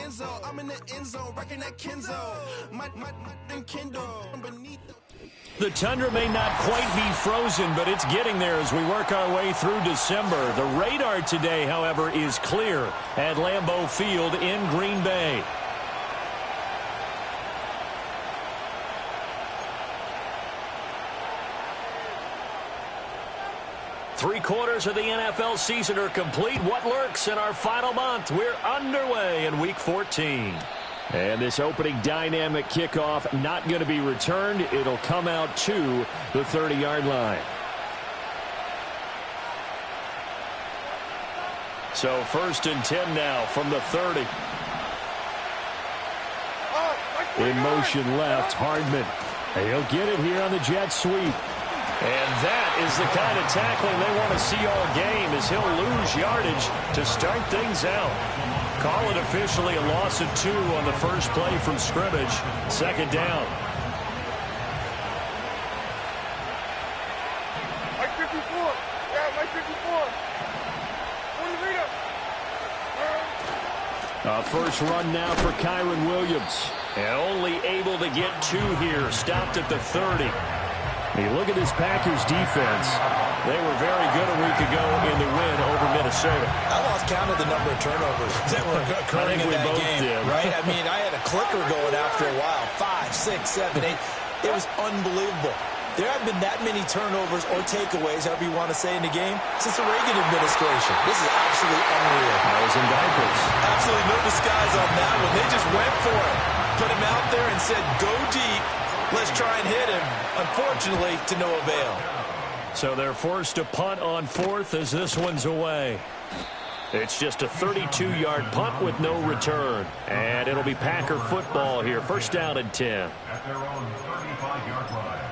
Enzo. I'm in the end zone, wrecking that Kenzo. My Kindle beneath. The tundra may not quite be frozen, but it's getting there as we work our way through December. The radar today, however, is clear at Lambeau Field in Green Bay. Three-quarters of the NFL season are complete. What lurks in our final month? We're underway in Week 14. And this opening dynamic kickoff not going to be returned. It'll come out to the 30-yard line. So 1st and 10 now from the 30. In motion left, Hardman. He'll get it here on the jet sweep. And that is the kind of tackling they want to see all game, as he'll lose yardage to start things out. Call it officially a loss of 2 on the first play from scrimmage. 2nd down. Mike 54. Yeah, Mike 54. A first run now for Kyren Williams. And only able to get 2 here. Stopped at the 30. You look at this Packers defense. They were very good a week ago in the win over Minnesota. I lost count of the number of turnovers that were occurring in that game. Right? I mean, I had a clicker going after a while. 5, 6, 7, 8. It was unbelievable. There haven't been that many turnovers or takeaways, however you want to say, in the game since the Reagan administration. This is absolutely unreal. I was in diapers. Absolutely no disguise on that one. They just went for it. Put him out there and said, go deep. Let's try and hit him. Unfortunately, to no avail. So they're forced to punt on 4th as this one's away. It's just a 32-yard punt with no return. And it'll be Packer football here. 1st down and 10. At their own 35-yard line.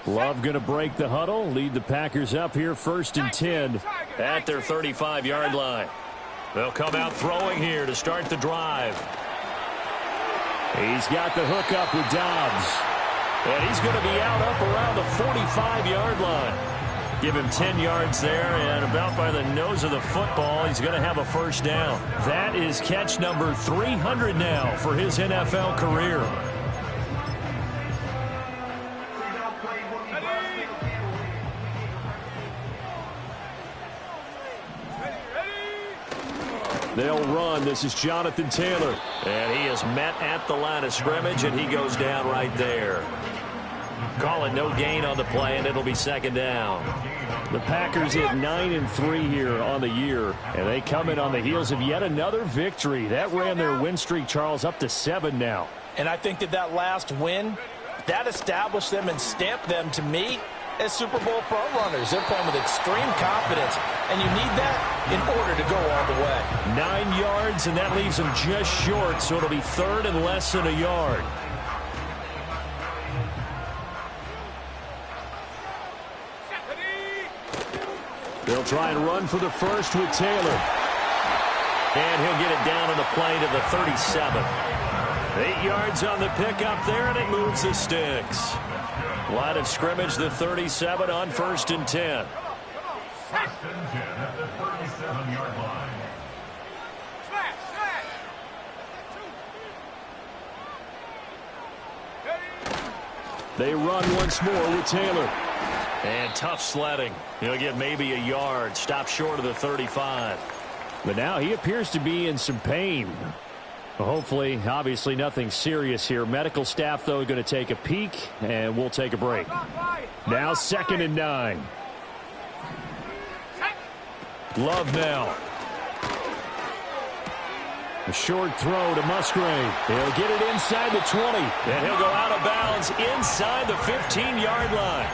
Love going to break the huddle, lead the Packers up here 1st and 10 at their 35-yard line. They'll come out throwing here to start the drive. He's got the hook up with Dobbs. And he's going to be out up around the 45-yard line. Give him 10 yards there, and about by the nose of the football, he's going to have a 1st down. That is catch number 300 now for his NFL career. They'll run. This is Jonathan Taylor. And he is met at the line of scrimmage, and he goes down right there. Call it no gain on the play, and it'll be 2nd down. The Packers hit 9-3 here on the year, and they come in on the heels of yet another victory. That ran their win streak, Charles, up to 7 now. And I think that last win, that established them and stamped them, to me, as Super Bowl front runners. They're playing with extreme confidence, and you need that in order to go all the way. 9 yards, and that leaves them just short, so it'll be 3rd and less than a yard. They'll try and run for the 1st with Taylor. And he'll get it down on the play to the 37. 8 yards on the pickup there, and it moves the sticks. Line of scrimmage, the 37 on 1st and 10. 1st and 10 at the 37-yard line. They run once more with Taylor. And tough sledding. He'll get maybe a yard. Stop short of the 35. But now he appears to be in some pain. Hopefully, obviously nothing serious here. Medical staff, though, going to take a peek, and we'll take a break. Now 2nd and 9. Love now. A short throw to Musgrave. He'll get it inside the 20. And he'll go out of bounds inside the 15-yard line.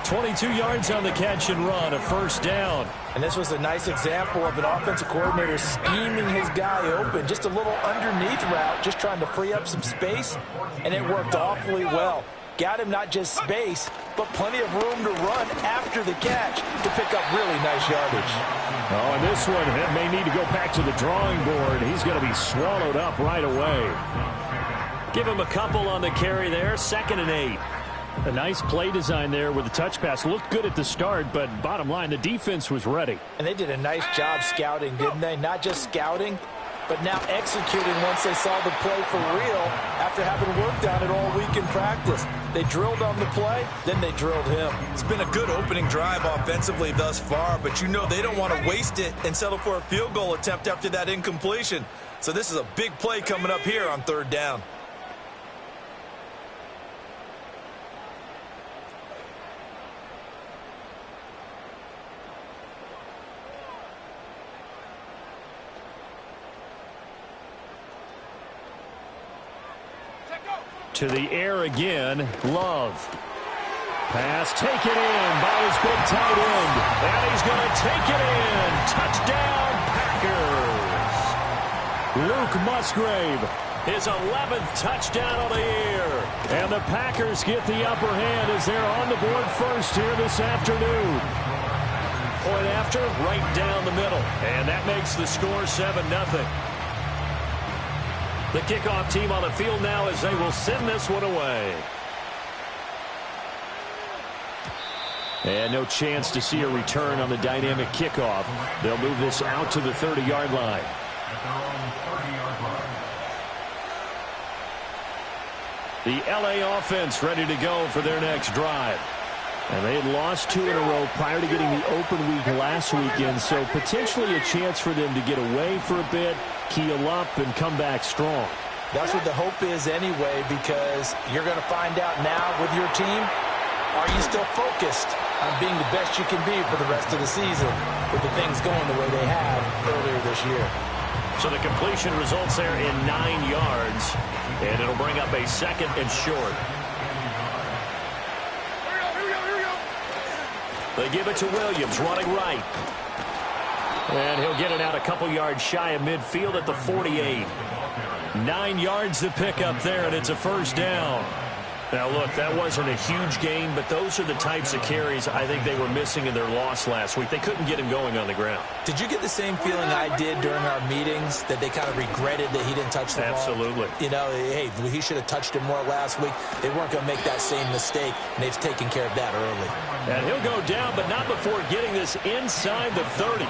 22 yards on the catch and run, a 1st down. And this was a nice example of an offensive coordinator scheming his guy open. Just a little underneath route, just trying to free up some space, and it worked awfully well. Got him not just space, but plenty of room to run after the catch to pick up really nice yardage. Oh, and this one may need to go back to the drawing board. He's going to be swallowed up right away. Give him a couple on the carry there. 2nd and 8. A nice play design there with the touch pass. Looked good at the start, but bottom line, the defense was ready. And they did a nice job scouting, didn't they? Not just scouting, but now executing once they saw the play for real after having worked on it all week in practice. They drilled on the play, then they drilled him. It's been a good opening drive offensively thus far, but you know they don't want to waste it and settle for a field goal attempt after that incompletion. So this is a big play coming up here on 3rd down. To the air again, Love. Pass taken in by his big tight end. And he's going to take it in. Touchdown, Packers. Luke Musgrave, his 11th touchdown of the year. And the Packers get the upper hand as they're on the board first here this afternoon. Point after, right down the middle. And that makes the score 7-0. The kickoff team on the field now as they will send this one away. And no chance to see a return on the dynamic kickoff. They'll move this out to the 30-yard line. At their own 30-yard line. The L.A. offense ready to go for their next drive. And they had lost 2 in a row prior to getting the open week last weekend, so potentially a chance for them to get away for a bit, keel up, and come back strong. That's what the hope is anyway, because you're going to find out now with your team, are you still focused on being the best you can be for the rest of the season with the things going the way they have earlier this year? So the completion results there in 9 yards, and it'll bring up a 2nd and short. They give it to Williams, running right. And he'll get it out a couple yards shy of midfield at the 48. 9 yards to pick up there, and it's a 1st down. Now, look, that wasn't a huge gain, but those are the types of carries I think they were missing in their loss last week. They couldn't get him going on the ground. Did you get the same feeling I did during our meetings, that they kind of regretted that he didn't touch the ball? Absolutely. You know, hey, he should have touched it more last week. They weren't going to make that same mistake, and they've taken care of that early. And he'll go down, but not before getting this inside the 30.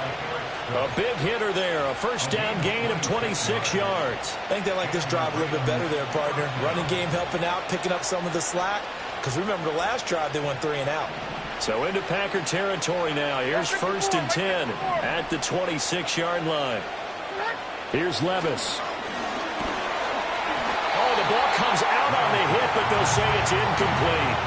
A big hitter there, a 1st down gain of 26 yards. I think they like this drive a little bit better there, partner. Running game helping out, picking up some of the slack. Because remember, the last drive, they went 3 and out. So into Packer territory now. Here's 1st and 10 at the 26-yard line. Here's Levis. Oh, the ball comes out on the hit, but they'll say it's incomplete.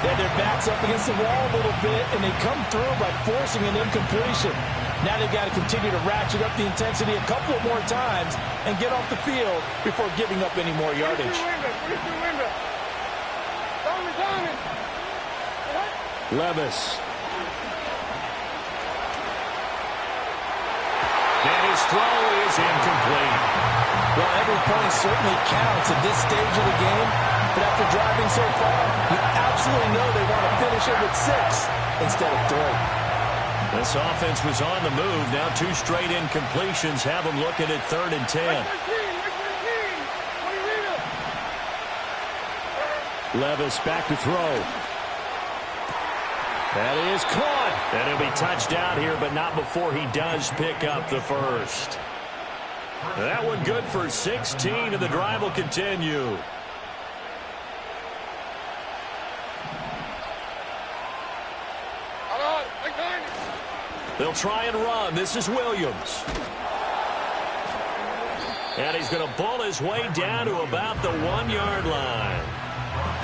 Then their backs up against the wall a little bit, and they come through by forcing an incompletion. Now they've got to continue to ratchet up the intensity a couple of more times and get off the field before giving up any more yardage. Levis. And his throw is incomplete. Well, every point certainly counts at this stage of the game, but after driving so far, you absolutely know they want to finish it with 6 instead of 3. This offense was on the move. Now 2 straight incompletions have them looking at 3rd and 10. Levis back to throw. That is caught. And he'll be touched out here, but not before he does pick up the 1st. That one good for 16, and the drive will continue. They'll try and run. This is Williams. And he's going to bull his way down to about the 1-yard line.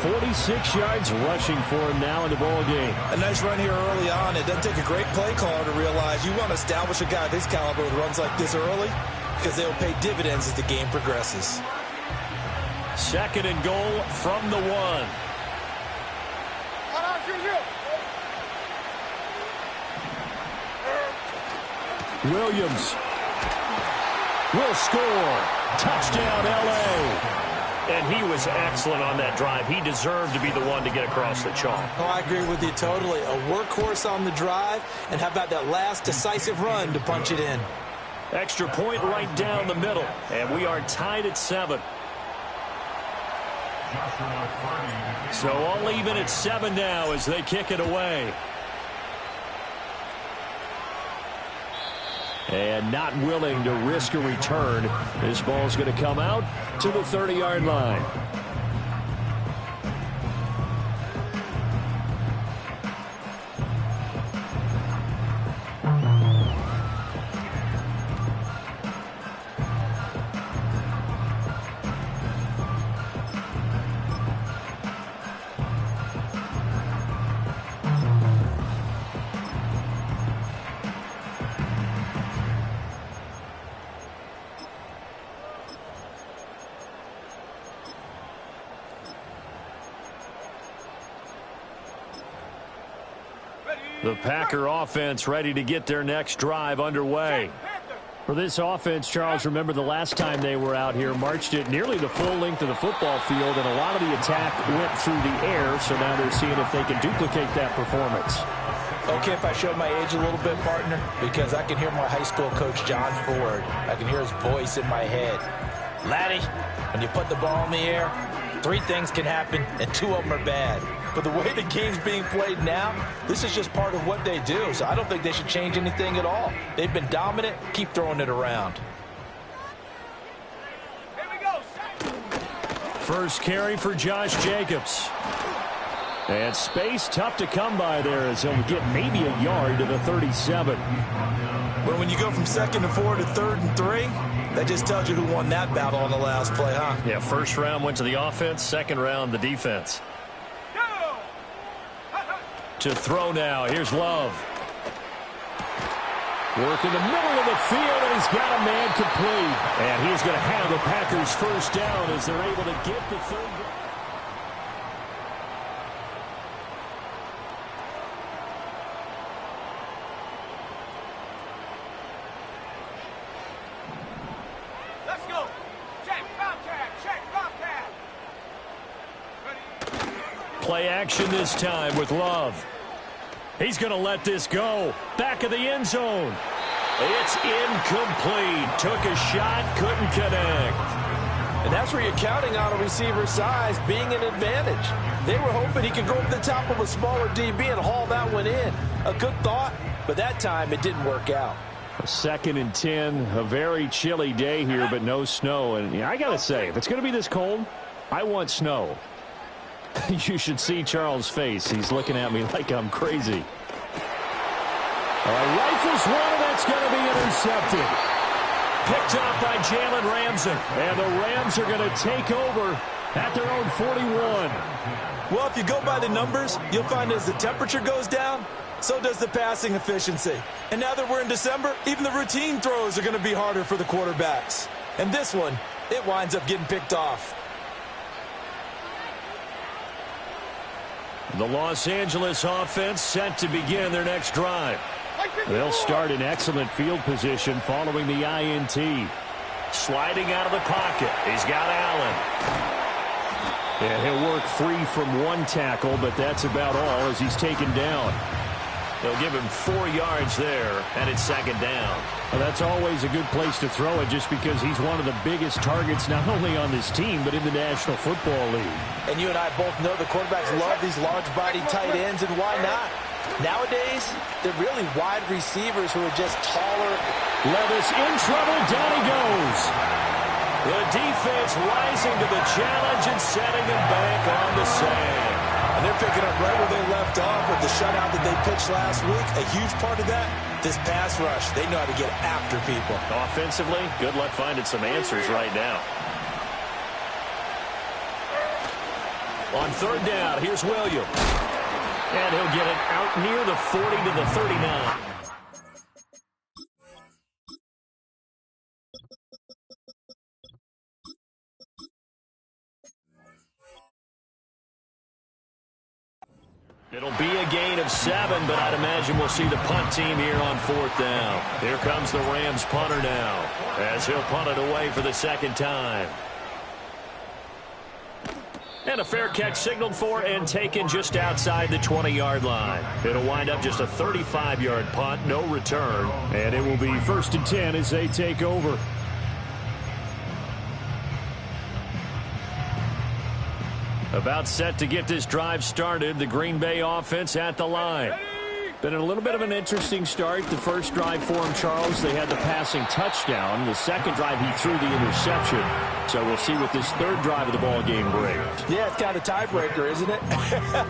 46 yards rushing for him now in the ball game. A nice run here early on. It doesn't take a great play caller to realize you want to establish a guy this caliber with runs like this early, because they'll pay dividends as the game progresses. 2nd and goal from the 1. Williams will score. Touchdown, L.A. And he was excellent on that drive. He deserved to be the one to get across the chalk. Oh, I agree with you totally. A workhorse on the drive, and how about that last decisive run to punch it in? Extra point right down the middle, and we are tied at 7. So all even at 7 now as they kick it away. And not willing to risk a return. This ball's going to come out to the 30-yard line. The Packer offense ready to get their next drive underway. For this offense, Charles, remember the last time they were out here, marched it nearly the full length of the football field, and a lot of the attack went through the air, so now they're seeing if they can duplicate that performance. Okay, if I show my age a little bit, partner, because I can hear my high school coach, John Ford. I can hear his voice in my head. Laddie, when you put the ball in the air, 3 things can happen, and 2 of them are bad. But the way the game's being played now, this is just part of what they do. So I don't think they should change anything at all. They've been dominant. Keep throwing it around. Here we go. First carry for Josh Jacobs. And space tough to come by there as he'll get maybe a yard to the 37. Well, when you go from 2nd and 4 to 3rd and 3, that just tells you who won that battle on the last play, huh? Yeah, first round went to the offense, second round the defense. To throw now. Here's Love. Work in the middle of the field, and he's got a man complete. And he's going to have the Packers first down as they're able to get the 3rd. Let's go. Check, Bobcat. Check, Bobcat. Play action this time with Love. He's going to let this go. Back of the end zone. It's incomplete. Took a shot, couldn't connect. And that's where you're counting on a receiver's size being an advantage. They were hoping he could go over the top of a smaller DB and haul that one in. A good thought, but that time it didn't work out. 2nd and 10, a very chilly day here, but no snow. And I got to say, if it's going to be this cold, I want snow. You should see Charles' face. He's looking at me like I'm crazy. Rifles one, and that's going to be intercepted. Picked up by Jalen Ramsey. And the Rams are going to take over at their own 41. Well, if you go by the numbers, you'll find as the temperature goes down, so does the passing efficiency. And now that we're in December, even the routine throws are going to be harder for the quarterbacks. And this one, it winds up getting picked off. The Los Angeles offense set to begin their next drive. They'll start in excellent field position following the INT. Sliding out of the pocket. He's got Allen. And he'll work free from 1 tackle, but that's about all as he's taken down. They'll give him 4 yards there, and it's 2nd down. Well, that's always a good place to throw it just because he's one of the biggest targets not only on this team but in the National Football League. And you and I both know the quarterbacks love these large-body tight ends, and why not? Nowadays, they're really wide receivers who are just taller. Levis in trouble. Down he goes. The defense rising to the challenge and setting them back on the sand. And they're picking up right where they left off with the shutout that they pitched last week. A huge part of that, this pass rush. They know how to get after people. Offensively, good luck finding some answers right now. On 3rd down, here's Williams. And he'll get it out near the 40 to the 39. It'll be a gain of 7, but I'd imagine we'll see the punt team here on 4th down. Here comes the Rams punter now, as he'll punt it away for the 2nd time. And a fair catch signaled for and taken just outside the 20-yard line. It'll wind up just a 35-yard punt, no return. And it will be 1st and 10 as they take over. About set to get this drive started. The Green Bay offense at the line. Been a little bit of an interesting start. The first drive for him, Charles, they had the passing touchdown. The second drive, he threw the interception. So we'll see what this third drive of the ball game brings. Yeah, it's kind of a tiebreaker, isn't it?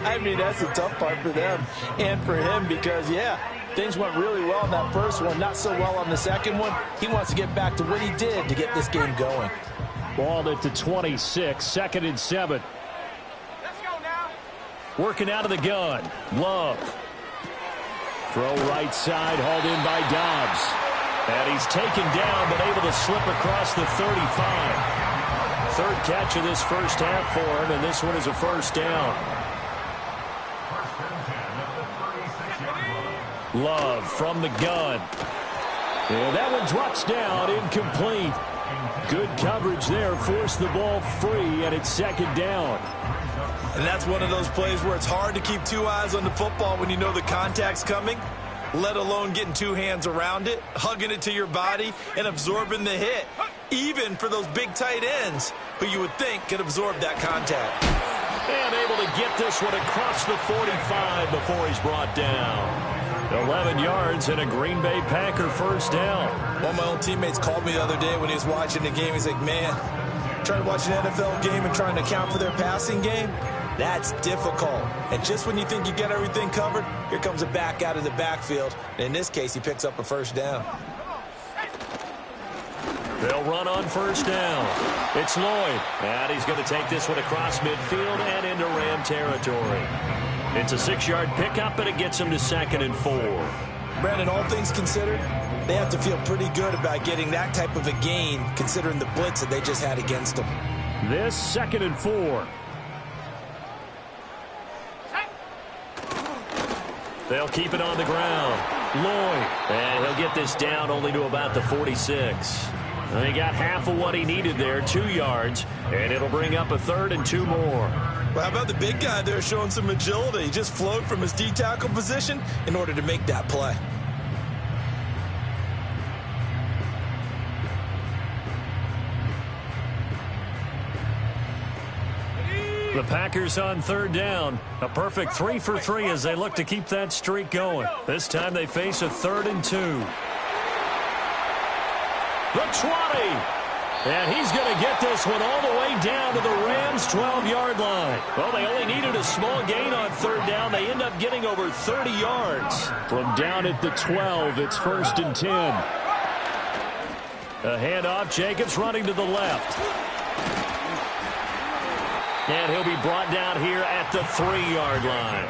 I mean, that's the tough part for them and for him because, yeah, things went really well in that first one, not so well on the second one. He wants to get back to what he did to get this game going. Ball at the 26, 2nd and 7. Let's go now. Working out of the gun. Love. Throw right side, hauled in by Dobbs. And he's taken down, but able to slip across the 35. Third catch of this first half for him, and this one is a first down. Love from the gun. And that one drops down, incomplete. Good coverage there, forced the ball free, and it's 2nd down. And that's one of those plays where it's hard to keep two eyes on the football when you know the contact's coming, let alone getting two hands around it, hugging it to your body, and absorbing the hit, even for those big tight ends who you would think could absorb that contact. And able to get this one across the 45 before he's brought down. 11 yards and a Green Bay Packer first down. One of my old teammates called me the other day when he was watching the game. He's like, man, trying to watch an NFL game and trying to account for their passing game, that's difficult. And just when you think you get everything covered, here comes a back out of the backfield. And in this case, he picks up a first down. They'll run on first down. It's Lloyd. And he's going to take this one across midfield and into Ram territory. It's a 6-yard pickup, and it gets him to 2nd and 4. Brandon, all things considered, they have to feel pretty good about getting that type of a gain, considering the blitz that they just had against them. This 2nd and 4. They'll keep it on the ground. Lloyd. And he'll get this down only to about the 46. And he got half of what he needed there, 2 yards, and it'll bring up a 3rd and 2 more. Well, how about the big guy there showing some agility? He just flowed from his D-tackle position in order to make that play. The Packers on 3rd down. A perfect 3 for 3 as they look to keep that streak going. This time they face a 3rd and 2. The 20. And he's going to get this one all the way down to the Rams' 12-yard line. Well, they only needed a small gain on 3rd down. They end up getting over 30 yards. From down at the 12, it's 1st and 10. A handoff, Jacobs running to the left. And he'll be brought down here at the 3-yard line.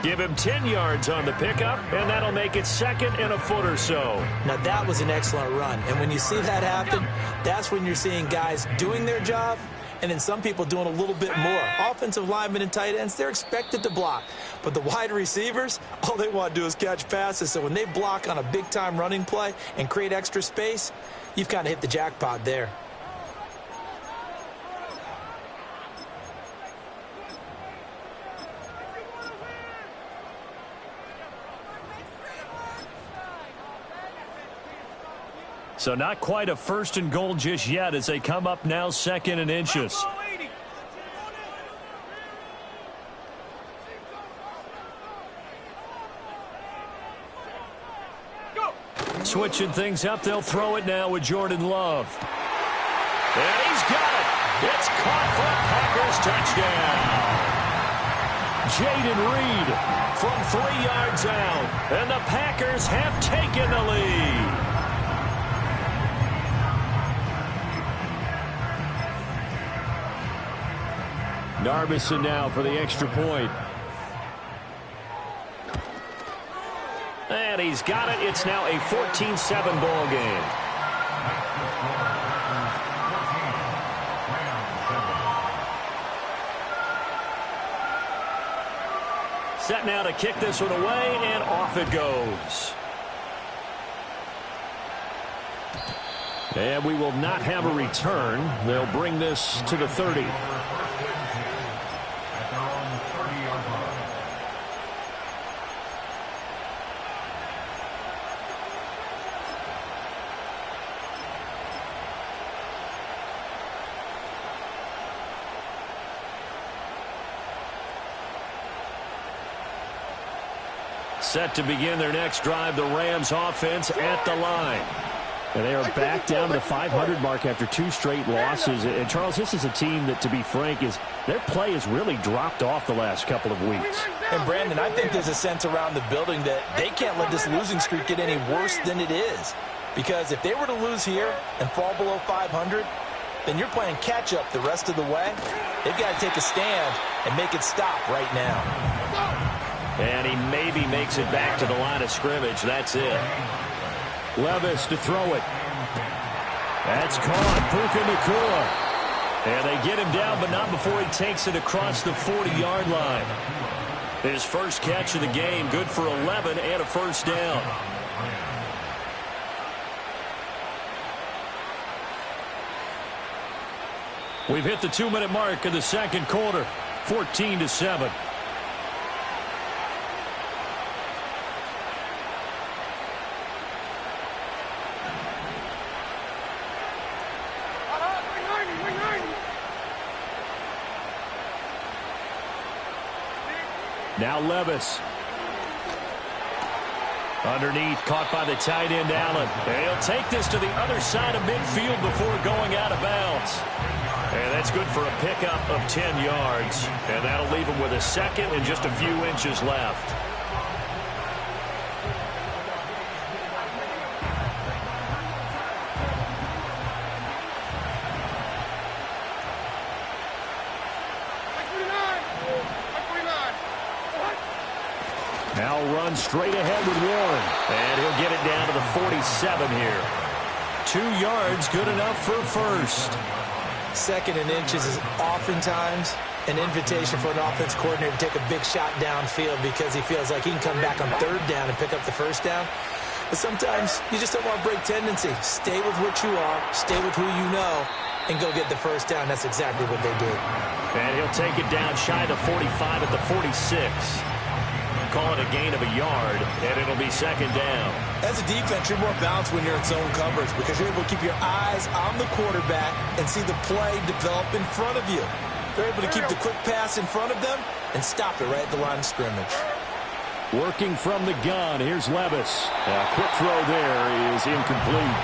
Give him 10 yards on the pickup, and that'll make it 2nd and a foot or so. Now, that was an excellent run. And when you see that happen, that's when you're seeing guys doing their job and then some people doing a little bit more. Offensive linemen and tight ends, they're expected to block. But the wide receivers, all they want to do is catch passes. So when they block on a big-time running play and create extra space, you've kind of hit the jackpot there. So not quite a 1st and goal just yet as they come up now 2nd and inches. Switching things up, they'll throw it now with Jordan Love. And he's got it. It's caught for a Packers touchdown. Jaden Reed from 3 yards out. And the Packers have taken the lead. Narbison now for the extra point. And he's got it. It's now a 14-7 ball game. Set now to kick this one away, and off it goes. And we will not have a return. They'll bring this to the 30. Set to begin their next drive, the Rams offense at the line. And they are back down to the 500 mark after 2 straight losses. And, Charles, this is a team that, to be frank, their play has really dropped off the last couple of weeks. And, Brandon, I think there's a sense around the building that they can't let this losing streak get any worse than it is. Because if they were to lose here and fall below 500, then you're playing catch-up the rest of the way. They've got to take a stand and make it stop right now. And he maybe makes it back to the line of scrimmage. That's it. Levis to throw it. That's caught. Puka Nacua. And they get him down, but not before he takes it across the 40-yard line. His first catch of the game, good for 11 and a first down. We've hit the 2-minute mark of the second quarter, 14-7. Now Levis. Underneath, caught by the tight end, Allen. He'll take this to the other side of midfield before going out of bounds. And that's good for a pickup of 10 yards. And that'll leave him with a second and just a few inches left. Now runs straight ahead with Warren. And he'll get it down to the 47 here. 2 yards, good enough for first. Second and inches is oftentimes an invitation for an offense coordinator to take a big shot downfield because he feels like he can come back on third down and pick up the first down. But sometimes you just don't want to break tendency. Stay with what you are, stay with who you know, and go get the first down. That's exactly what they did. And he'll take it down shy of the 45 at the 46. Call it a gain of a yard, and it'll be second down. As a defense, you're more balanced when you're in zone coverage because you're able to keep your eyes on the quarterback and see the play develop in front of you. They're able to keep the quick pass in front of them and stop it right at the line of scrimmage. Working from the gun, here's Levis. A quick throw there is incomplete.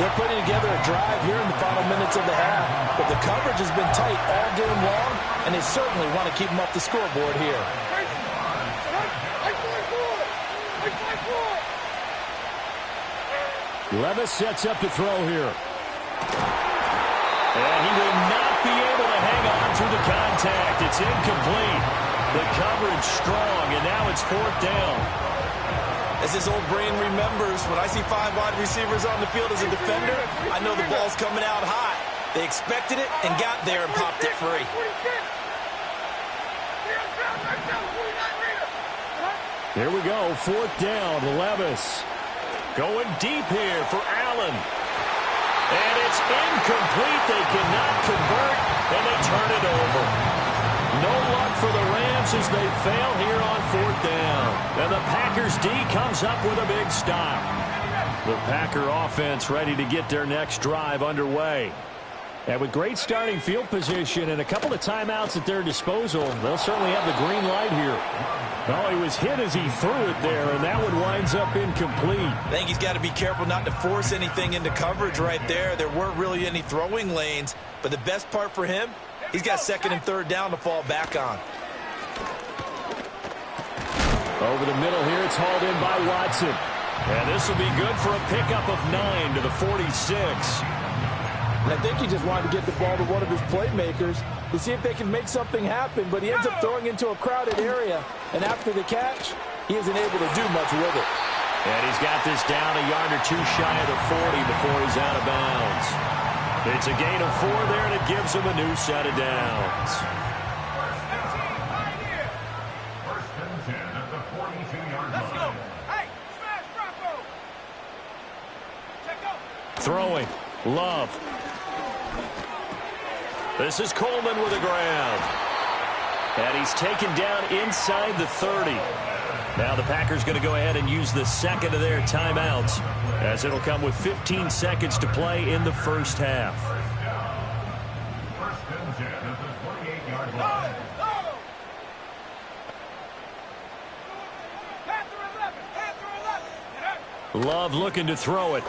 They're putting together a drive here in the final minutes of the half, but the coverage has been tight all game long, and they certainly want to keep them up the scoreboard here. Levis sets up to throw here. And he will not be able to hang on through the contact. It's incomplete. The coverage strong, and now it's fourth down. As his old brain remembers, when I see 5 wide receivers on the field as a defender, I know the ball's coming out high. They expected it and got there and popped it free. Here we go, fourth down, Levis. Going deep here for Allen. And it's incomplete. They cannot convert, and they turn it over. No luck for the Rams as they fail here on fourth down. And the Packers D comes up with a big stop. The Packer offense ready to get their next drive underway. And with great starting field position and a couple of timeouts at their disposal, they'll certainly have the green light here. Oh, he was hit as he threw it there, and that one winds up incomplete. I think he's got to be careful not to force anything into coverage right there. There weren't really any throwing lanes, but the best part for him, he's got second and third down to fall back on. Over the middle here, it's hauled in by Watson. And this will be good for a pickup of 9 to the 46. And I think he just wanted to get the ball to one of his playmakers to see if they can make something happen, but he ends up throwing into a crowded area. And after the catch, he isn't able to do much with it. And he's got this down a yard or two shy of the 40 before he's out of bounds. It's a gain of 4 there, and it gives him a new set of downs. First and 10 at the 42-yard line. Let's go. Hey, smash Bravo. Check go. Throwing. Love. This is Coleman with a grab. And he's taken down inside the 30. Now the Packers going to go ahead and use the second of their timeouts, as it'll come with 15 seconds to play in the first half. First and 10 at the 28-yard line. Pass the Love looking to throw it.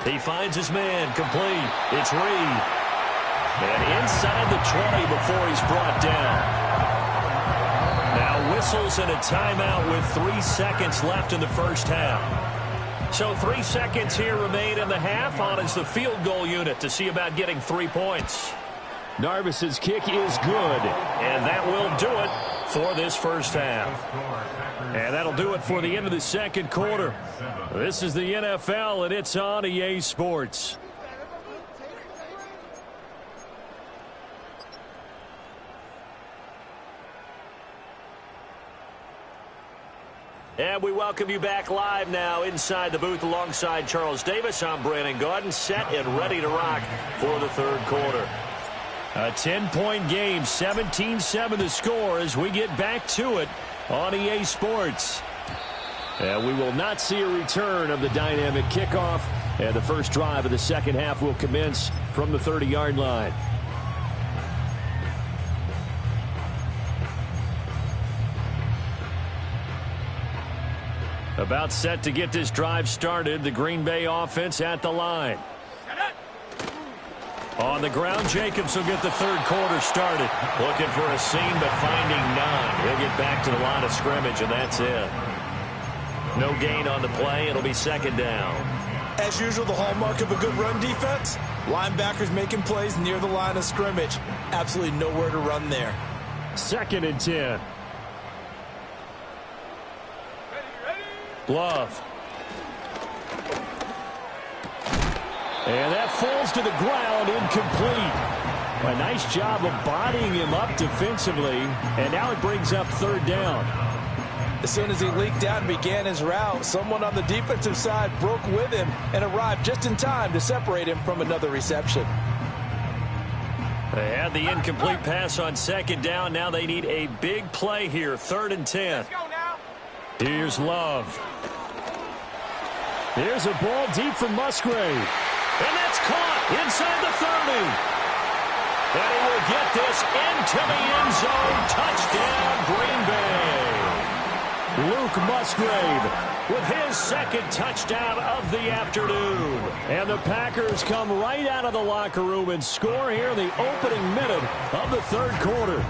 He finds his man, complete. It's Reed. And inside the 20 before he's brought down. Now whistles and a timeout with 3 seconds left in the first half. So 3 seconds here remain in the half. On is the field goal unit to see about getting 3 points. Narvis's kick is good. And that will do it for this first half. And that'll do it for the end of the second quarter. This is the NFL, and it's on EA Sports. And we welcome you back live now inside the booth alongside Charles Davis. I'm Brandon Gaudin, set and ready to rock for the third quarter. A 10-point game, 17-7 the score as we get back to it on EA Sports. And we will not see a return of the dynamic kickoff. And the first drive of the second half will commence from the 30-yard line. About set to get this drive started. The Green Bay offense at the line. On the ground, Jacobs will get the third quarter started. Looking for a seam, but finding none. He'll get back to the line of scrimmage, and that's it. No gain on the play. It'll be second down. As usual, the hallmark of a good run defense, linebackers making plays near the line of scrimmage. Absolutely nowhere to run there. 2nd and 10. Love. And that falls to the ground, incomplete. A nice job of bodying him up defensively, and now it brings up third down. As soon as he leaked out and began his route, someone on the defensive side broke with him and arrived just in time to separate him from another reception. They had the incomplete pass on second down. Now they need a big play here, 3rd and 10. Here's Love. Here's a ball deep from Musgrave. And that's caught inside the 30. And he will get this into the end zone. Touchdown, Green Bay. Luke Musgrave with his second touchdown of the afternoon. And the Packers come right out of the locker room and score here in the opening minute of the third quarter.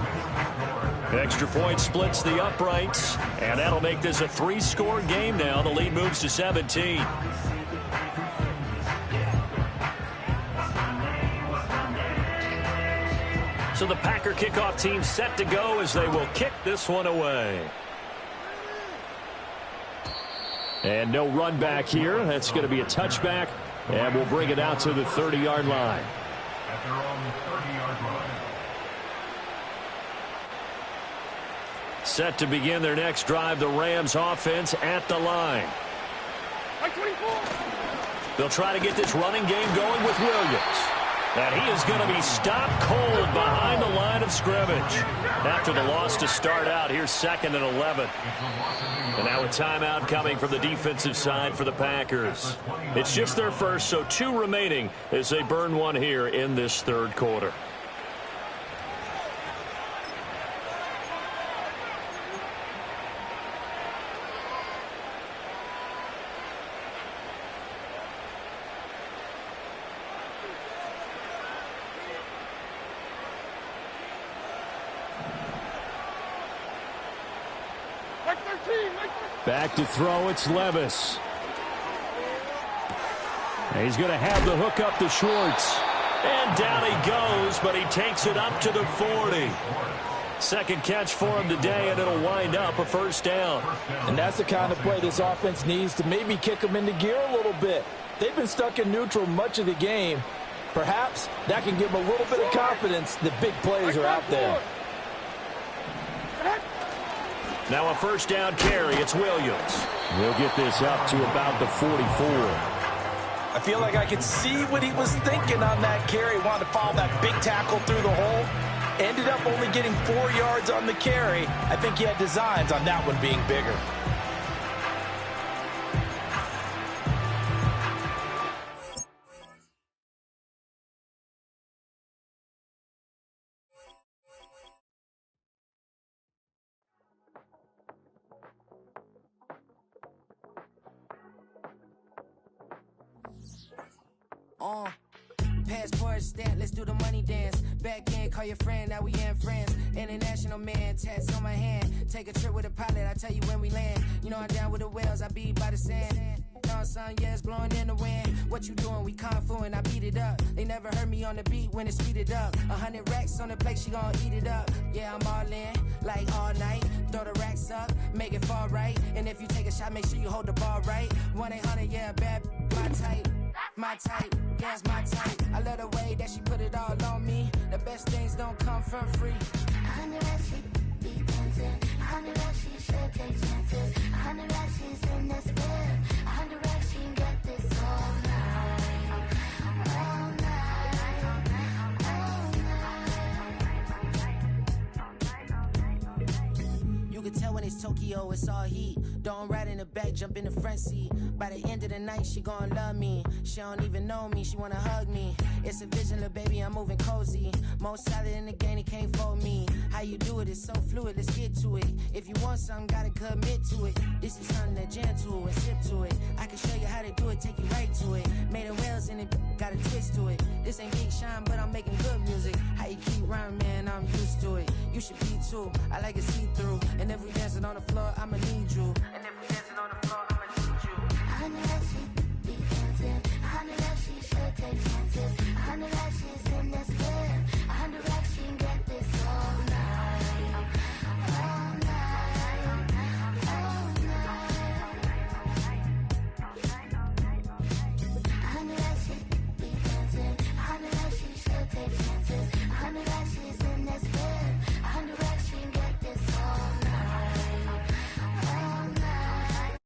Extra point splits the uprights, and that'll make this a 3-score game now. The lead moves to 17. So the Packer kickoff team set to go as they will kick this one away. And no run back here. That's going to be a touchback, and we'll bring it out to the 30-yard line. At their own 30-yard line. Set to begin their next drive, the Rams offense at the line. They'll try to get this running game going with Williams. And he is going to be stopped cold behind the line of scrimmage. After the loss to start out, here's 2nd and 11. And now a timeout coming from the defensive side for the Packers. It's just their first, so 2 remaining as they burn one here in this third quarter. Back to throw, it's Levis. And he's going to have the hook up to Schwartz. And down he goes, but he takes it up to the 40. Second catch for him today, and it'll wind up a first down. And that's the kind of play this offense needs to maybe kick them into gear a little bit. They've been stuck in neutral much of the game. Perhaps that can give them a little bit of confidence that big plays are out there. Now a first down carry. It's Williams. We'll get this up to about the 44. I feel like I could see what he was thinking on that carry. Wanted to follow that big tackle through the hole. Ended up only getting 4 yards on the carry. I think he had designs on that one being bigger. Passport stamp, let's do the money dance. Back in, call your friend, now we in France. International man, tats on my hand. Take a trip with a pilot, I tell you when we land. You know I'm down with the whales, I be by the sand. Sun, yeah, it's blowing in the wind. What you doing? We kung fu and I beat it up. They never heard me on the beat when it's speeded up. 100 racks on the plate, she gon' eat it up. Yeah, I'm all in, like all night. Throw the racks up, make it fall right. And if you take a shot, make sure you hold the ball right. 1-800, yeah, bad, my type. My type, yeah, it's my type. I love the way that she put it all on me. The best things don't come for free. 100 racks, she be dancing. 100 racks, she should take chances. 100 racks, she's in this bed. 100 racks, she can get this all night. All night. All night. You can tell when it's Tokyo, it's all heat. Don't ride in the back, jump in the front seat. By the end of the night, she gon' love me. She don't even know me, she wanna hug me. It's a vision, little baby, I'm moving cozy. Most solid in the game, he can't fold me. How you do it, it's so fluid, let's get to it. If you want something, gotta commit to it. This is something that jam to and sip to it. I can show you how to do it, take you right to it. Made of whales in it, got a twist to it. This ain't Big Sean, but I'm making good music. How you keep rhyming, man, I'm used to it. You should be too, I like it see-through. And if we dancing on the floor, I'ma need you. And if we dancing on the floor, I'ma need you. 100 racks, she be dancing. 100 racks, she should take chances. 100 racks, she's in this bed. 100 racks, she can get this all night. All night. All night. 100 racks, she be dancing. 100 racks, she should take chances. 100 racks, she's in this bed. 100 racks, she can get this all night. All night.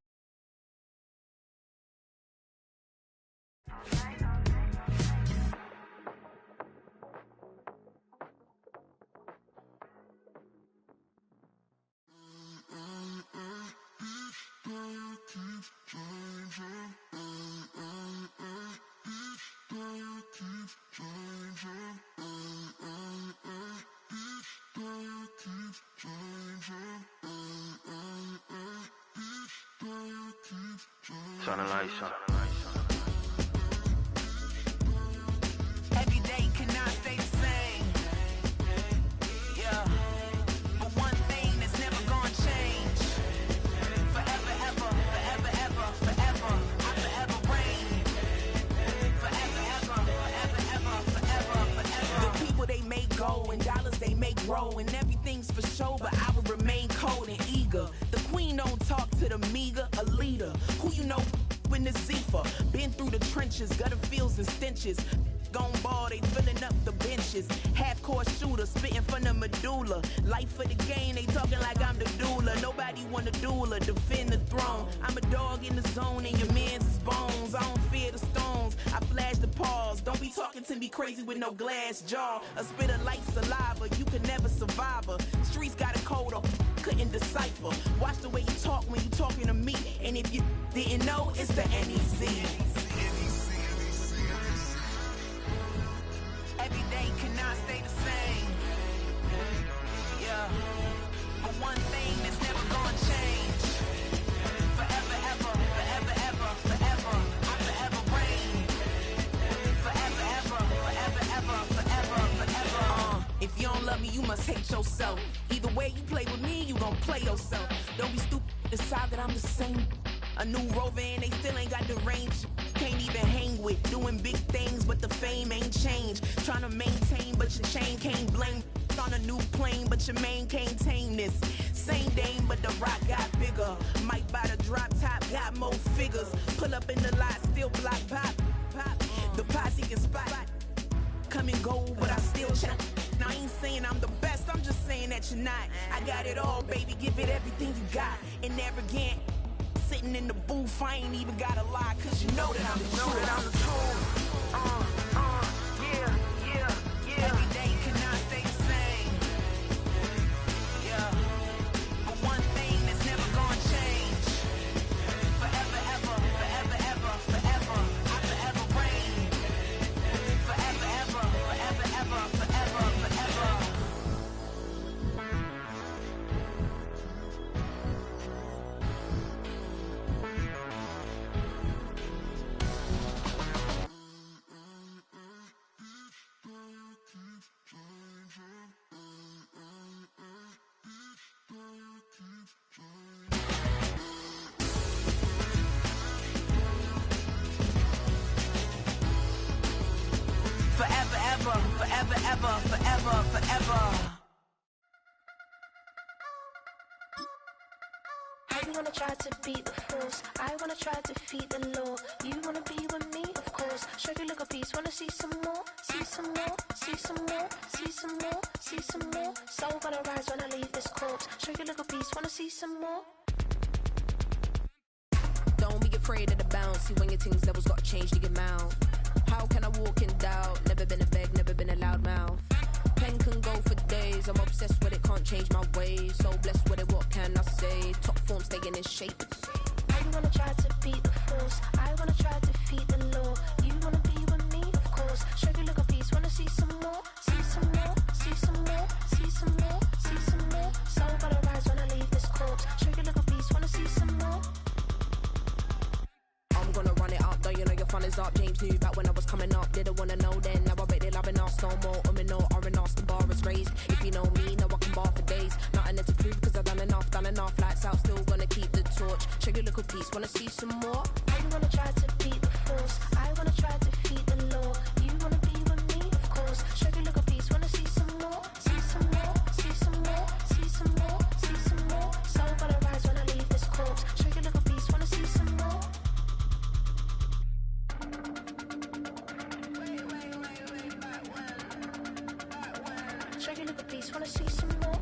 Turn the lights on. Every day cannot stay the same. Yeah. But one thing that's never gonna change. Forever, ever, forever, ever, forever. I forever reign. Forever, ever, forever, ever, forever, forever. The people they make go and dollars they make grow. And everything's for show, but I will remain cold and eager. The queen don't talk to the meager, a leader. Who you know in the Zephyr. Been through the trenches, gutter fields and stenches. Gone ball, they filling up the benches. Half-court shooter, spitting from the medulla. Life for the game, they talking like I'm the doula. Nobody want a doula, defend the throne. I'm a dog in the zone and your man's is bones. I don't fear the stones, I flash the paws. Don't be talking to me crazy with no glass jaw. A spit of light saliva, you can never survive her. Streets got a code up, couldn't decipher. Watch the way you talk when you talking to me. And if you didn't know, it's the NEC. Every day cannot stay the same. Yeah. But one thing that's never gonna change. Forever, ever, forever, ever, forever. I forever reign. Forever, ever, forever, ever, forever, forever. If you don't love me, you must hate yourself. Either way you play with me, you gon' play yourself. Don't be stupid, decide that I'm the same. A new Rover and they still ain't got the range. Can't even hang with, doing big things, but the fame ain't changed. Trying to maintain, but your chain can't blame. On a new plane, but your main can't tame this. Same dame, but the rock got bigger. Might buy the drop top, got more figures. Pull up in the lot, still block pop. The posse can spot. Come and go, but I still check. Now I ain't saying I'm the best, I'm just saying that you're not. I got it all, baby, give it everything you got. And arrogant, sitting in the booth, I ain't even gotta lie, cause you know that I'm the truth. Yeah, yeah, yeah. Every day cannot stay the same. Yeah. But one thing that's never gonna change. Forever, ever, forever, ever, forever. I forever reign. Forever, ever, forever, ever, forever, forever. forever, forever, forever. I wanna try to beat the force. I wanna try to defeat the law. You wanna be with me, of course. Show you look a piece. Wanna see some more? See some more? See some more? See some more? See some more? Soul gonna rise when I leave this corpse. Show you look a piece. Wanna see some more? Don't be afraid of the bounce. See when your things levels gotta change to get mouth. How can I walk in doubt? Never been a beg, never been a loud mouth. Pen can go for days. I'm obsessed with it, can't change my ways. So blessed with it, what can I say? Top form staying in shape. I wanna try to beat the force. I wanna try to defeat the law. You wanna be with me, of course. Show you look a piece. Wanna see some more? See some more? See some more? See some more? See some more? Soul gonna rise when I leave this corpse. Show you look a piece. Wanna see some more? I'm gonna run it up, though you know your fun is up. James knew back when I was coming up, didn't wanna know then. Now I bet they're loving us no more. No R&R's, the bar is raised. If you know me, now I can bar for days. Nothing there to prove, cause I've done enough. Lights out, still gonna keep the torch. Check your little piece, wanna see some more? I wanna try to beat the force. I wanna try to defeat the law. You wanna be with me, of course. Show you look a piece. Wanna see some more? See some more? See some more? See some more? See some more? Soul gonna rise when I leave this corpse. Show you look a piece. Wanna see some more? Show you look a piece. Wanna see some more?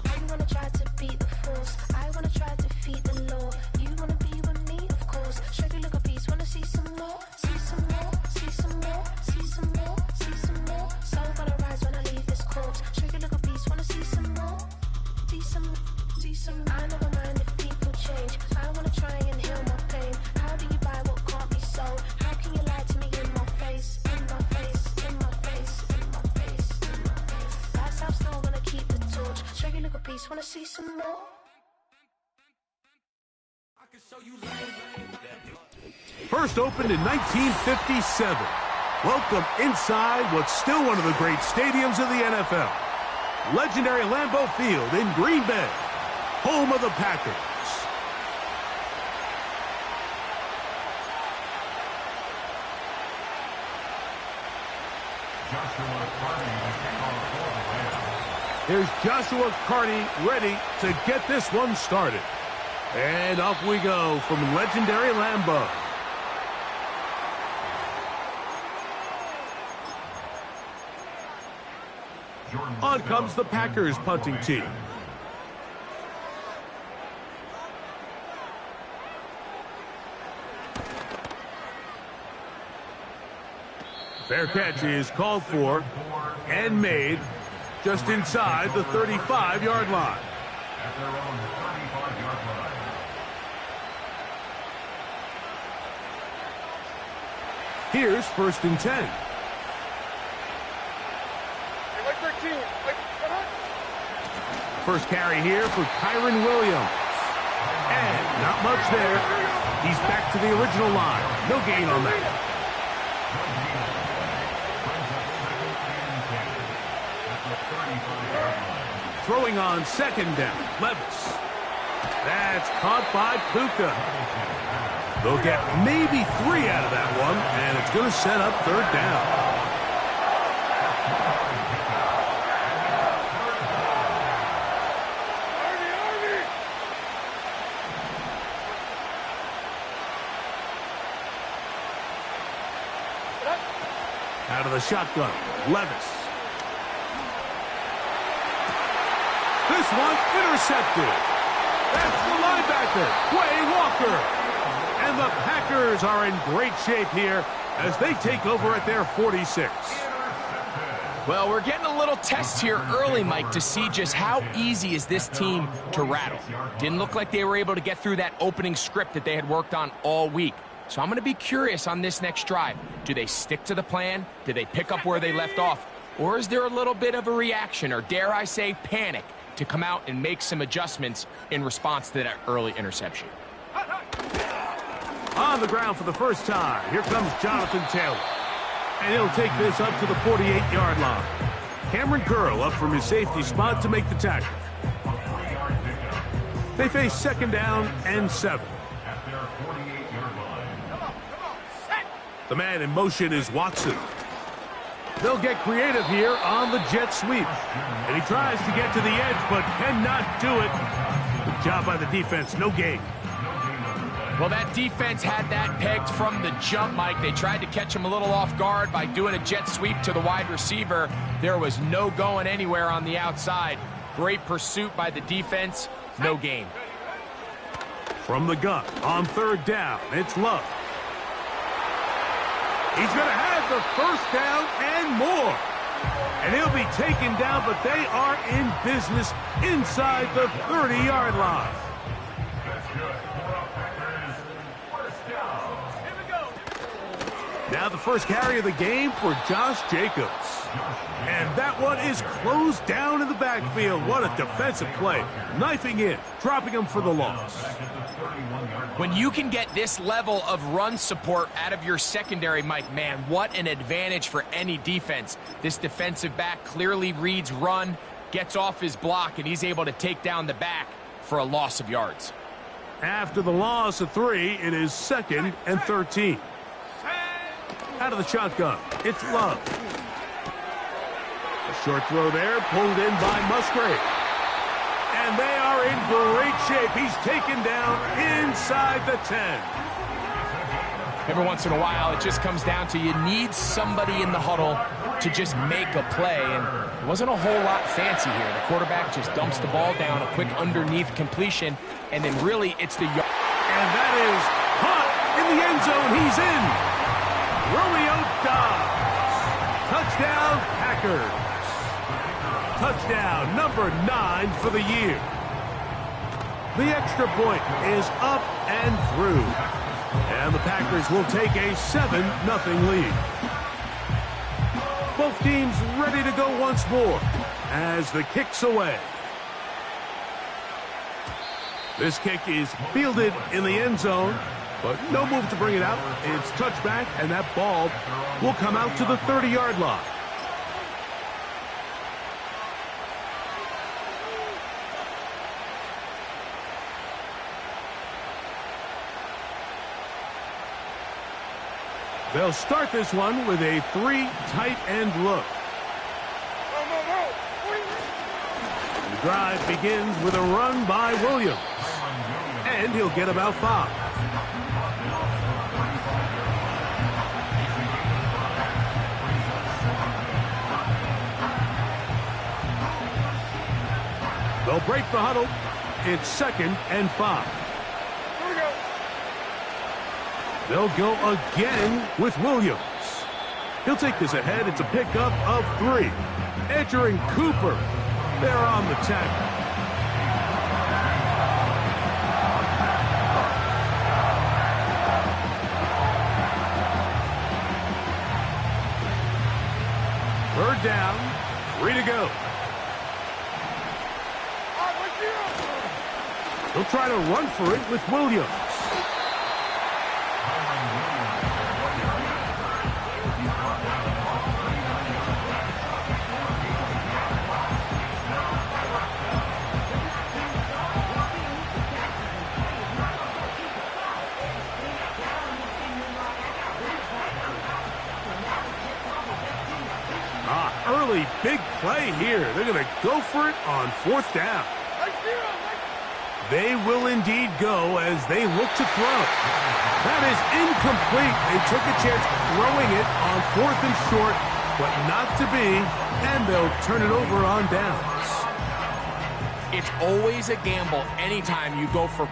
I wanna try to beat the force. I wanna try to defeat the law. You wanna be with me, of course. Show you look a piece. Wanna see some more? See some more? See some more? See some more? See some more? Soul gonna rise when I leave this corpse. Show you look a piece. Wanna see some more? See some. See some. I never mind if people change. I wanna try and heal my pain. How do you buy what can't be sold? How can you lie to me in my face? In my face. In my face. In my face. In my face. That's how still gonna keep the torch. Show you look a piece. Wanna see some more? First opened in 1957. Welcome inside what's still one of the great stadiums of the NFL. Legendary Lambeau Field in Green Bay, home of the Packers. Here's Joshua Carney ready to get this one started. And off we go from legendary Lambeau. On comes the Packers punting team. Fair catch is called for and made just inside the 35-yard line. At their own 35-yard line. Here's 1st and 10. First carry here for Kyren Williams. And not much there. He's back to the original line. No gain on that. Throwing on 2nd down, Levis. That's caught by Puka. They'll get maybe 3 out of that one, and it's going to set up 3rd down. Out of the shotgun, Levis. This one intercepted. That's the linebacker, Quay Walker. And the Packers are in great shape here as they take over at their 46. Well, we're getting a little test here early, Mike, to see just how easy is this team to rattle. Didn't look like they were able to get through that opening script that they had worked on all week. So I'm going to be curious on this next drive. Do they stick to the plan? Do they pick up where they left off? Or is there a little bit of a reaction, or dare I say panic, to come out and make some adjustments in response to that early interception? On the ground for the first time, here comes Jonathan Taylor. And he'll take this up to the 48-yard line. Cameron Curl up from his safety spot to make the tackle. They face 2nd down and 7. At their The man in motion is Watson. They'll get creative here on the jet sweep. And he tries to get to the edge, but cannot do it. Good job by the defense. No gain. Well, that defense had that pegged from the jump, Mike. They tried to catch him a little off guard by doing a jet sweep to the wide receiver. There was no going anywhere on the outside. Great pursuit by the defense. No gain. From the gun on third down, it's Love. He's going to have the first down and more. And he'll be taken down, but they are in business inside the 30-yard line. Now the first carry of the game for Josh Jacobs. And that one is closed down in the backfield. What a defensive play. Knifing in, dropping him for the loss. When you can get this level of run support out of your secondary, Mike, man, what an advantage for any defense. This defensive back clearly reads run, gets off his block, and he's able to take down the back for a loss of yards. After the loss of 3, it is 2nd and 13. Out of the shotgun, it's Love. A short throw there, pulled in by Musgrave. And they are in great shape. He's taken down inside the 10. Every once in a while, it just comes down to you need somebody in the huddle to just make a play. And it wasn't a whole lot fancy here. The quarterback just dumps the ball down, a quick underneath completion, and then really it's the yard. And that is caught in the end zone. He's in. Romeo Doubs. Touchdown, Packers. Touchdown number 9 for the year. The extra point is up and through. And the Packers will take a 7-0 lead. Both teams ready to go once more as the kick's away. This kick is fielded in the end zone, but no move to bring it out. It's touchback, and that ball will come out to the 30-yard line. They'll start this one with a 3 tight end look. The drive begins with a run by Williams. And he'll get about 5. They'll break the huddle. It's 2nd and 5. They'll go again with Williams. He'll take this ahead. It's a pickup of 3. Edger and Cooper, they're on the tackle. Third down, 3 to go. He'll try to run for it with Williams. Early big play here. They're going to go for it on 4th down. They will indeed go as they look to throw. That is incomplete. They took a chance throwing it on 4th and short, but not to be, and they'll turn it over on downs. It's always a gamble anytime you go for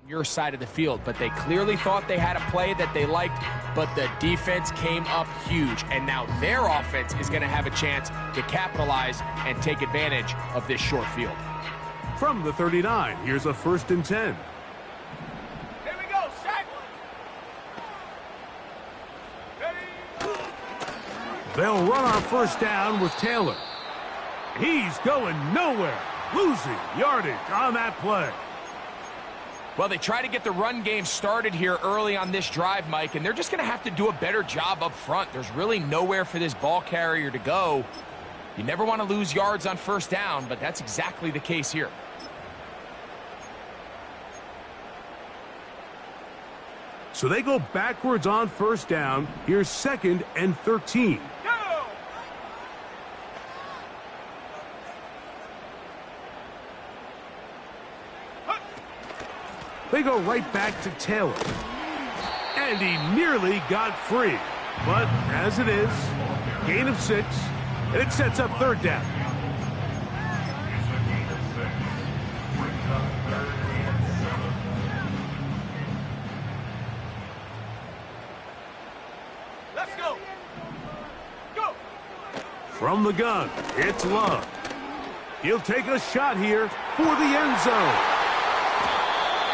your side of the field, but they clearly thought they had a play that they liked, but the defense came up huge, and now their offense is going to have a chance to capitalize and take advantage of this short field. From the 39, here's a 1st and 10. Here we go, sack. They'll run on 1st down with Taylor. He's going nowhere, losing yardage on that play. Well, they try to get the run game started here early on this drive, Mike, and they're just going to have to do a better job up front. There's really nowhere for this ball carrier to go. You never want to lose yards on 1st down, but that's exactly the case here. So they go backwards on 1st down. Here's 2nd and 13. They go right back to Taylor. And he nearly got free. But as it is, gain of 6, and it sets up 3rd down. Let's go. Go. From the gun, it's Love. He'll take a shot here for the end zone.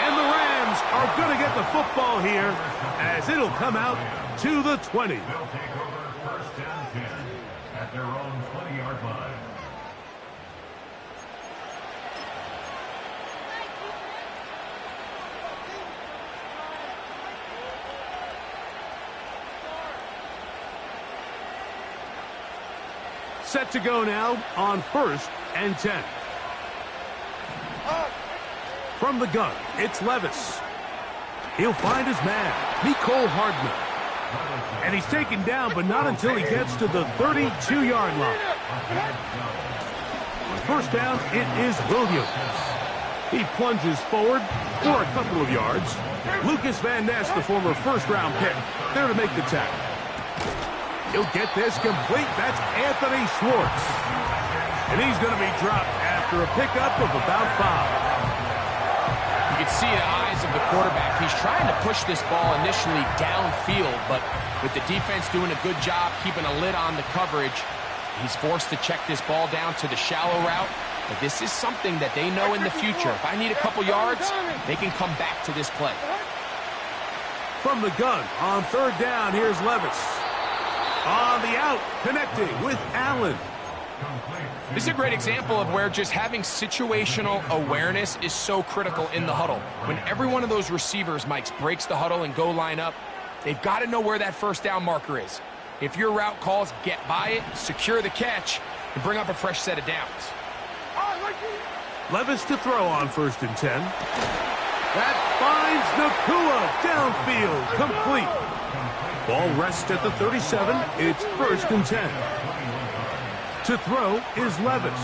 And the Rams are going to get the football here as it'll come out to the 20. They'll take over 1st and 10 at their own 20-yard line. Set to go now on 1st and 10. From the gun, it's Levis. He'll find his man, Mecole Hardman. And he's taken down, but not until he gets to the 32-yard line. On 1st down, it is Williams. He plunges forward for a couple of yards. Lucas Van Ness, the former 1st-round pick, there to make the tackle. He'll get this complete. That's Anthony Schwartz. And he's going to be dropped after a pickup of about 5. You can see the eyes of the quarterback. He's trying to push this ball initially downfield, but with the defense doing a good job keeping a lid on the coverage, he's forced to check this ball down to the shallow route. But this is something that they know in the future. If I need a couple yards, they can come back to this play. From the gun on 3rd down, here's Levis. On the out, connecting with Allen. This is a great example of where just having situational awareness is so critical in the huddle. When every one of those receivers, Mike, breaks the huddle and go line up, they've got to know where that 1st down marker is. If your route calls, get by it, secure the catch, and bring up a fresh set of downs. Levis to throw on 1st and 10. That finds Nacua downfield, complete. Ball rests at the 37. It's 1st and 10. To throw is Levis.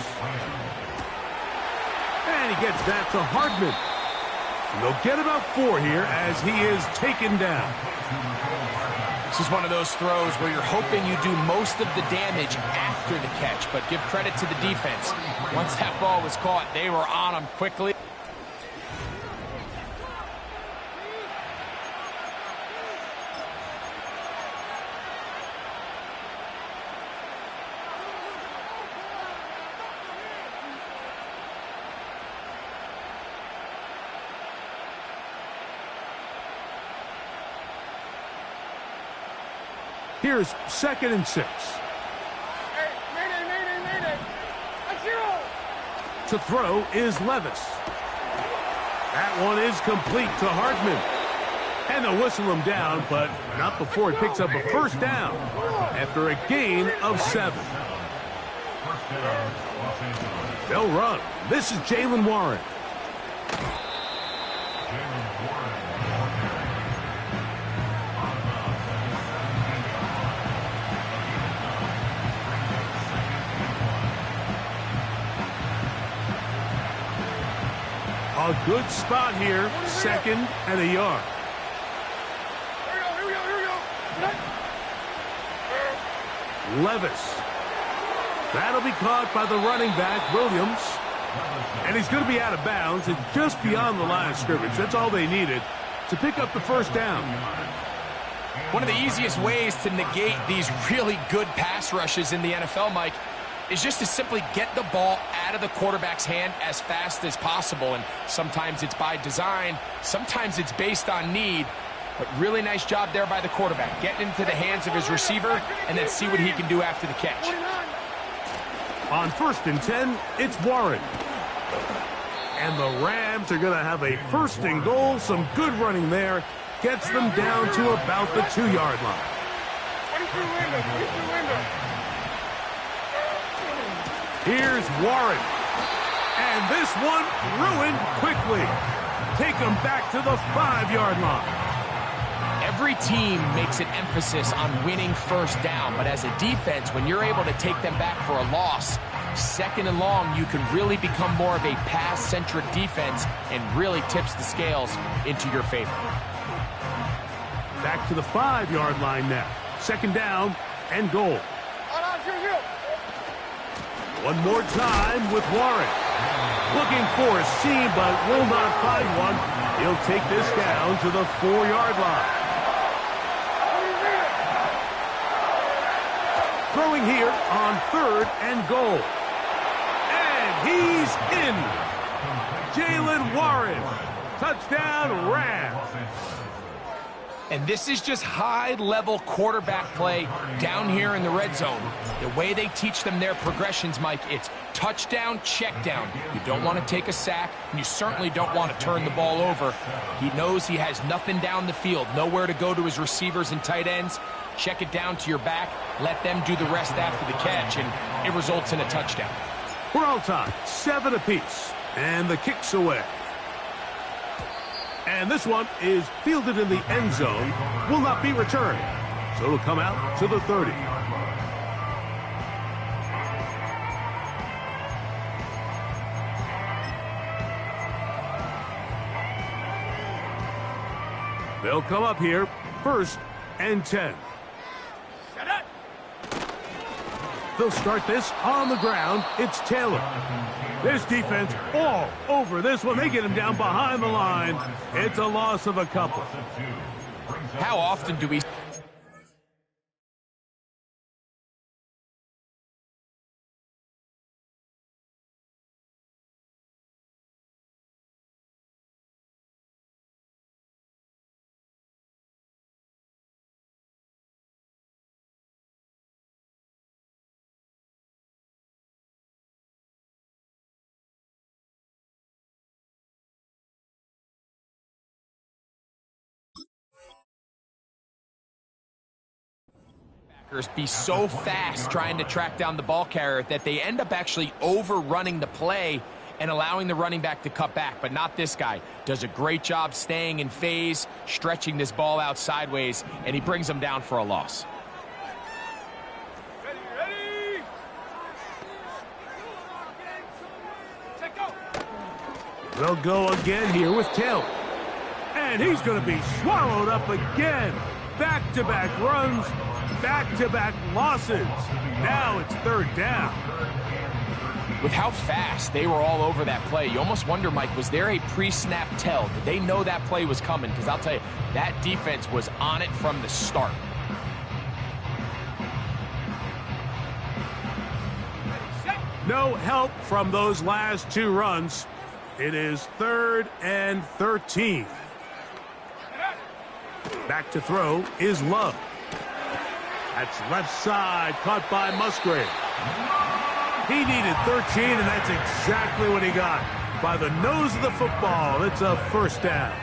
And he gets that to Hardman. And they'll get about 4 here as he is taken down. This is one of those throws where you're hoping you do most of the damage after the catch, but give credit to the defense. Once that ball was caught, they were on him quickly. Here's 2nd and 6. Mayday. To throw is Levis. That one is complete to Hardman. And they'll whistle him down, but not before he picks up a 1st down after a gain of 7. They'll run. This is Jaylen Warren. A good spot here, 2nd and a yard. Here we go. Levis. That'll be caught by the running back, Williams. And he's going to be out of bounds and just beyond the line of scrimmage. That's all they needed to pick up the first down. One of the easiest ways to negate these really good pass rushes in the NFL, Mike, is just to simply get the ball out of the quarterback's hand as fast as possible. And sometimes it's by design, sometimes it's based on need. But really nice job there by the quarterback, getting into the hands of his receiver and then see what he can do after the catch. On 1st and 10, it's Warren. And the Rams are going to have a 1st and goal. Some good running there. Gets them down to about the 2-yard line. Here's Warren. And this one ruined quickly. Take them back to the 5-yard line. Every team makes an emphasis on winning first down, but as a defense, when you're able to take them back for a loss, 2nd and long, you can really become more of a pass-centric defense and really tips the scales into your favor. Back to the 5-yard line now. 2nd down and goal. One more time with Warren. Looking for a seam, but will not find one. He'll take this down to the 4-yard line. Throwing here on 3rd and goal. And he's in. Jaylen Warren. Touchdown, Rams. And this is just high-level quarterback play down here in the red zone. The way they teach them their progressions, Mike, it's touchdown, check down. You don't want to take a sack, and you certainly don't want to turn the ball over. He knows he has nothing down the field, nowhere to go to his receivers and tight ends. Check it down to your back, let them do the rest after the catch, and it results in a touchdown. We're all tied, 7 apiece, and the kick's away. And this one is fielded in the end zone, will not be returned. So it'll come out to the 30. They'll come up here, 1st and 10. They'll start this on the ground. It's Taylor. This defense all over this one. They get him down behind the line. It's a loss of a couple. How often do we... be so fast trying to track down the ball carrier that they end up actually overrunning the play and allowing the running back to cut back, but not this guy. Does a great job staying in phase, stretching this ball out sideways, and he brings them down for a loss. Ready. They'll go again here with Taylor. And he's going to be swallowed up again. Back-to-back runs. Back-to-back losses. Now it's 3rd down. With how fast they were all over that play, you almost wonder, Mike, was there a pre-snap tell? Did they know that play was coming? Because I'll tell you, that defense was on it from the start. No help from those last 2 runs. It is 3rd and 13. Back to throw is Love. That's left side, caught by Musgrave. He needed 13, and that's exactly what he got. By the nose of the football, it's a 1st down.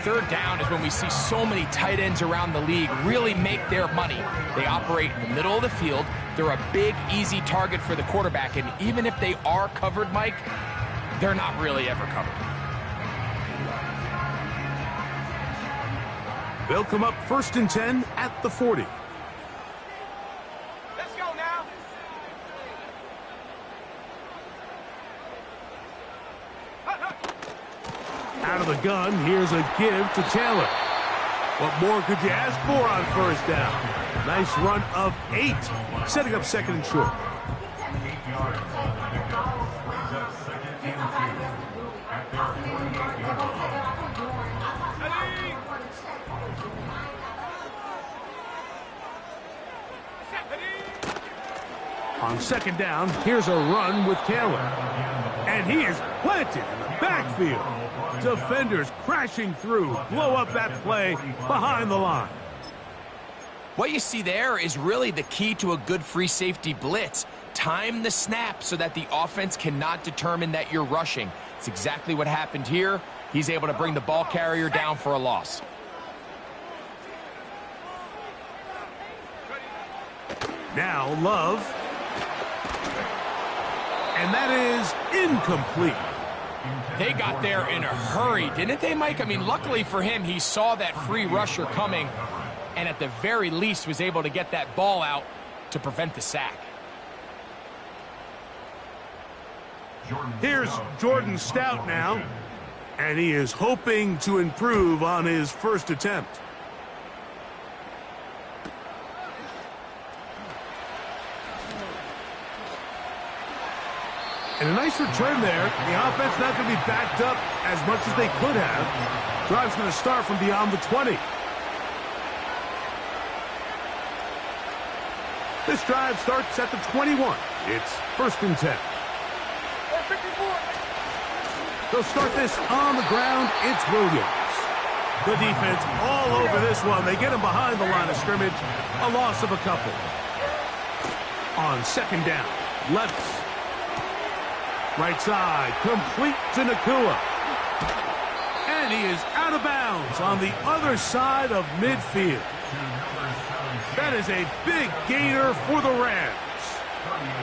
3rd down is when we see so many tight ends around the league really make their money. They operate in the middle of the field. They're a big, easy target for the quarterback, and even if they are covered, Mike, they're not really ever covered. They'll come up 1st and 10 at the 40. Let's go now. Out of the gun, here's a give to Taylor. What more could you ask for on 1st down? Nice run of 8, setting up 2nd and short. On second down, here's a run with Taylor. And he is planted in the backfield. Defenders crashing through, blow up that play behind the line. What you see there is really the key to a good free safety blitz. Time the snap so that the offense cannot determine that you're rushing. It's exactly what happened here. He's able to bring the ball carrier down for a loss. Now Love. And that is incomplete. They got there in a hurry, didn't they, Mike? I mean, luckily for him, he saw that free rusher coming and at the very least was able to get that ball out to prevent the sack. Here's Jordan Stout now, and he is hoping to improve on his first attempt. And a nice return there. The offense not going to be backed up as much as they could have. Drive's going to start from beyond the 20. This drive starts at the 21. It's 1st and 10. They'll start this on the ground. It's Williams. The defense all over this one. They get him behind the line of scrimmage. A loss of a couple. On second down, Levis. Right side, complete to Nacua. And he is out of bounds on the other side of midfield. That is a big gainer for the Rams.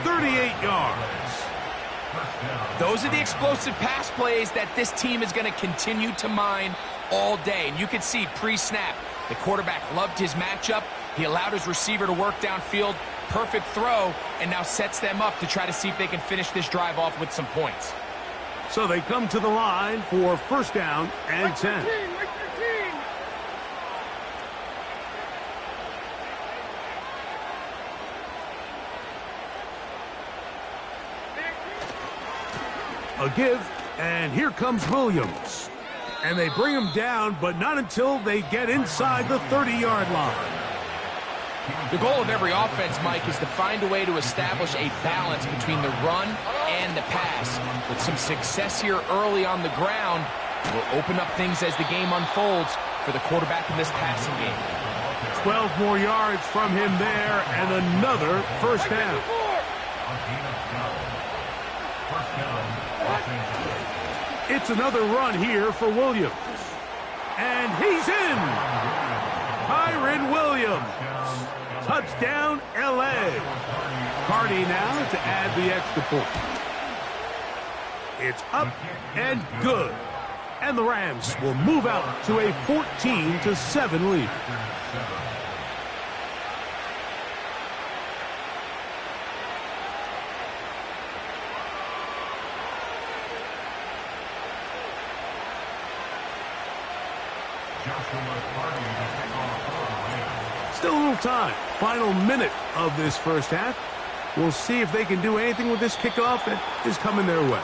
38 yards. Those are the explosive pass plays that this team is going to continue to mine all day. And you can see pre-snap, the quarterback loved his matchup. He allowed his receiver to work downfield. Perfect throw, and now sets them up to try to see if they can finish this drive off with some points. So they come to the line for 1st down and 10. A give, and here comes Williams. And they bring him down, but not until they get inside the 30-yard line. The goal of every offense, Mike, is to find a way to establish a balance between the run and the pass. With some success here early on the ground, will open up things as the game unfolds for the quarterback in this passing game. 12 more yards from him there, and another 1st down. It's another run here for Williams. And he's in! Kyren Williams. Touchdown, L.A. Cardi now to add the extra point. It's up and good. And the Rams will move out to a 14-7 lead. Still a little time. Final minute of this 1st half. We'll see if they can do anything with this kickoff that is coming their way.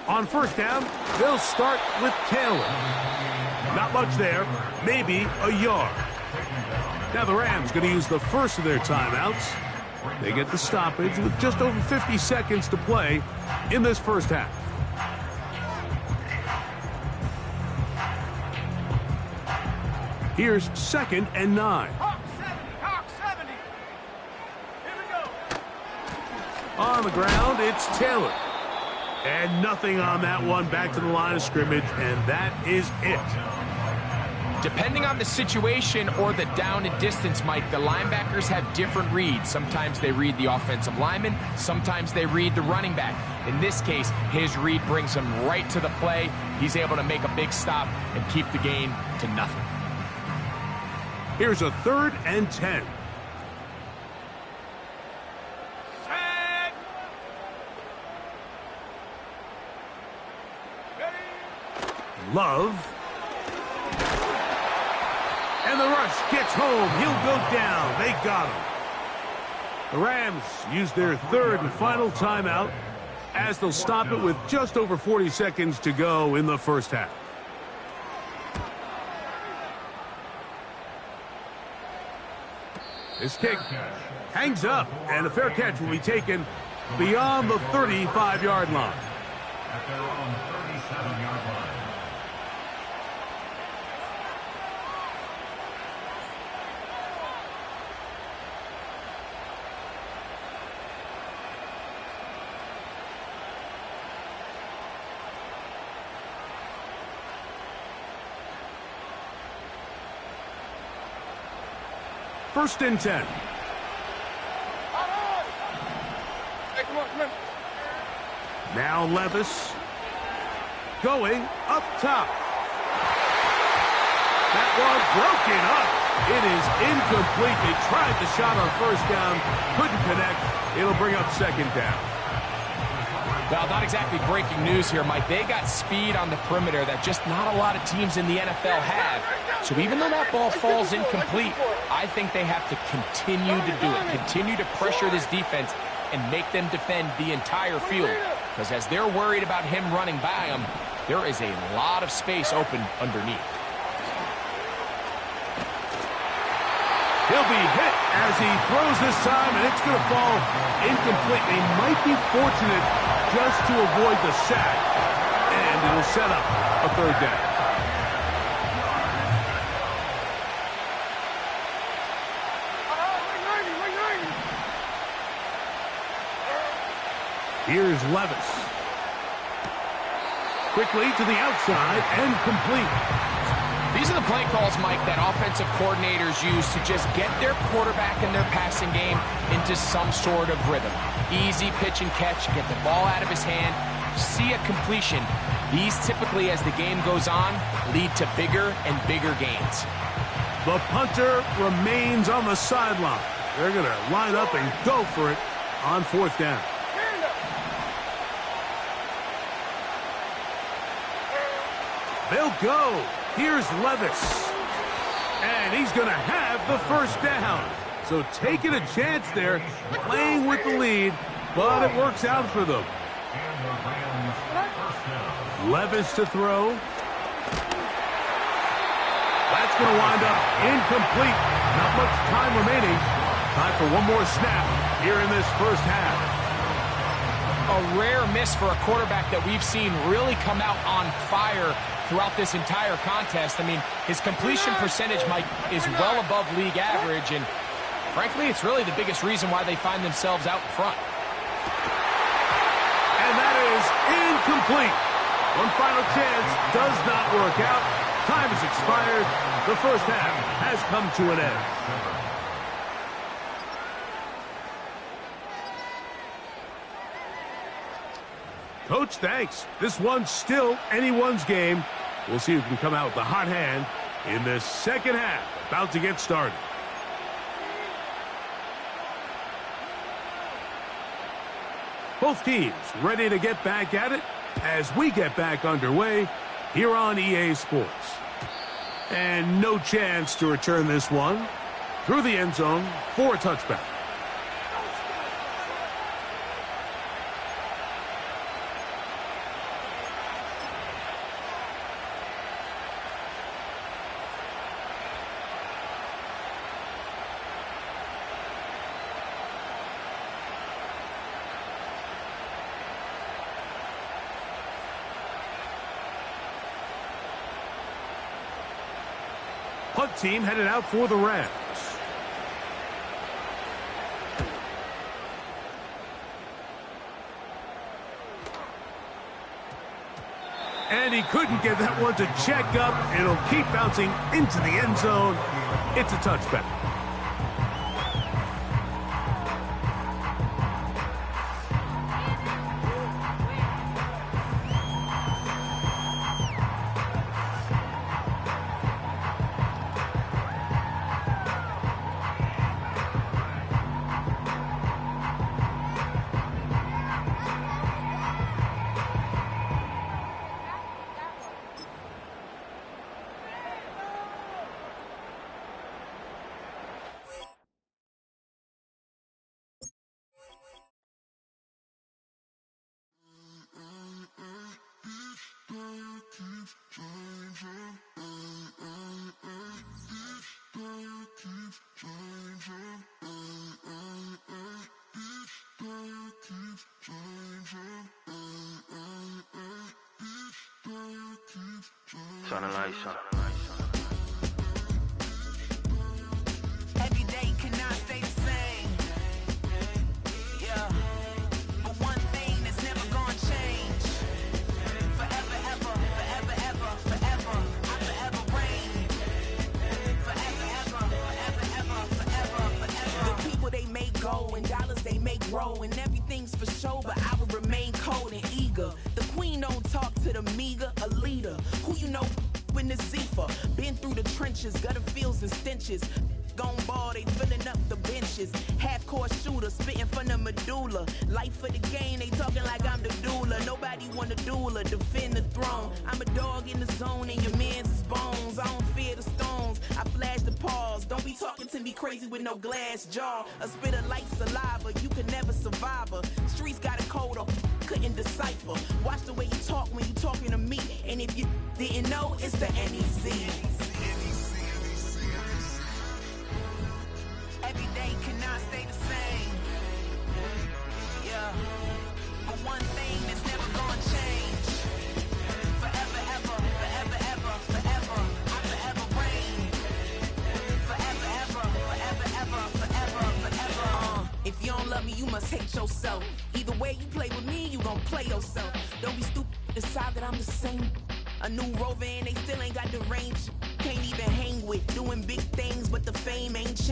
On 1st down, they'll start with Taylor. Not much there, maybe a yard. Now the Rams going to use the first of their timeouts. They get the stoppage with just over 50 seconds to play in this 1st half. Here's 2nd and 9. Hawk 70. Here we go. On the ground, it's Taylor. And nothing on that one. Back to the line of scrimmage, and that is it. Depending on the situation or the down and distance, Mike, the linebackers have different reads. Sometimes they read the offensive lineman. Sometimes they read the running back. In this case, his read brings him right to the play. He's able to make a big stop and keep the gain to nothing. Here's a 3rd and 10. Love. And the rush gets home. He'll go down. They got him. The Rams use their third and final timeout as they'll stop it with just over 40 seconds to go in the first half. This kick hangs up, and a fair catch will be taken beyond the 35-yard line. At their own 37-yard line. First and 10. Now Levis going up top. That one broken up. It is incomplete. They tried the shot on first down, couldn't connect. It'll bring up second down. Well, not exactly breaking news here, Mike. They got speed on the perimeter that just not a lot of teams in the NFL have. So even though that ball falls incomplete, I think they have to continue to do it, continue to pressure this defense and make them defend the entire field. Because as they're worried about him running by them, there is a lot of space open underneath. He'll be hit as he throws this time, and it's going to fall incomplete. They might be fortunate just to avoid the sack, and it'll set up a third down. Here's Levis. Quickly to the outside and complete. These are the play calls, Mike, that offensive coordinators use to just get their quarterback and their passing game into some sort of rhythm. Easy pitch and catch, get the ball out of his hand, see a completion. These typically, as the game goes on, lead to bigger and bigger gains. The punter remains on the sideline. They're going to line up and go for it on fourth down. They'll go. Here's Levis. And he's going to have the first down. So taking a chance there, playing with the lead, but it works out for them. Levis to throw. That's going to wind up incomplete. Not much time remaining. Time for one more snap here in this first half. A rare miss for a quarterback that we've seen really come out on fire throughout this entire contest. I mean, his completion percentage, Mike, is well above league average, and frankly, it's really the biggest reason why they find themselves out in front. And that is incomplete. One final chance does not work out. Time has expired. The first half has come to an end. Coach, thanks. This one's still anyone's game. We'll see who can come out with the hot hand in this second half. About to get started. Both teams ready to get back at it as we get back underway here on EA Sports. And no chance to return this one through the end zone for a touchback. Punt team headed out for the Rams. And he couldn't get that one to check up. It'll keep bouncing into the end zone. It's a touchback. Turn the lights on. Every day cannot stay the same. Yeah. But one thing that's never gonna change. Forever, ever, forever, ever, forever. I forever reign. Forever, ever, forever, ever, forever, forever. The people they make go and dollars they make grow and everything's for show, but I will remain cold and eager. The queen don't talk to the meager, a leader. Who you know in the Zephyr? Been through the trenches, gutter fields and stenches. Gone ball, they filling up the benches. Half-court shooter, spitting from the medulla. Life for the game, they talking like I'm the doula. Nobody want a doula, defend the throne. I'm a dog in the zone and your man's is bones. I don't fear the stones, I flash the paws. Don't be talking to me crazy with no glass jaw. A spit of light saliva, you can never survive her. Streets got a code up, couldn't decipher. Watch the way you talk when you talking to me. And if you didn't know, it's the NEC. Every day cannot stay the same. Yeah. But one thing that's never gonna change. Forever, ever, forever, ever, forever. I forever reign. Forever, ever, forever, ever, forever, forever. If you don't love me, you must hate yourself. Either way you play with me, you gon' play yourself. Don't be stupid, decide that I'm the same. A new rover and they still ain't got the range. Can't even hang with, doing big things, but the fame ain't changed.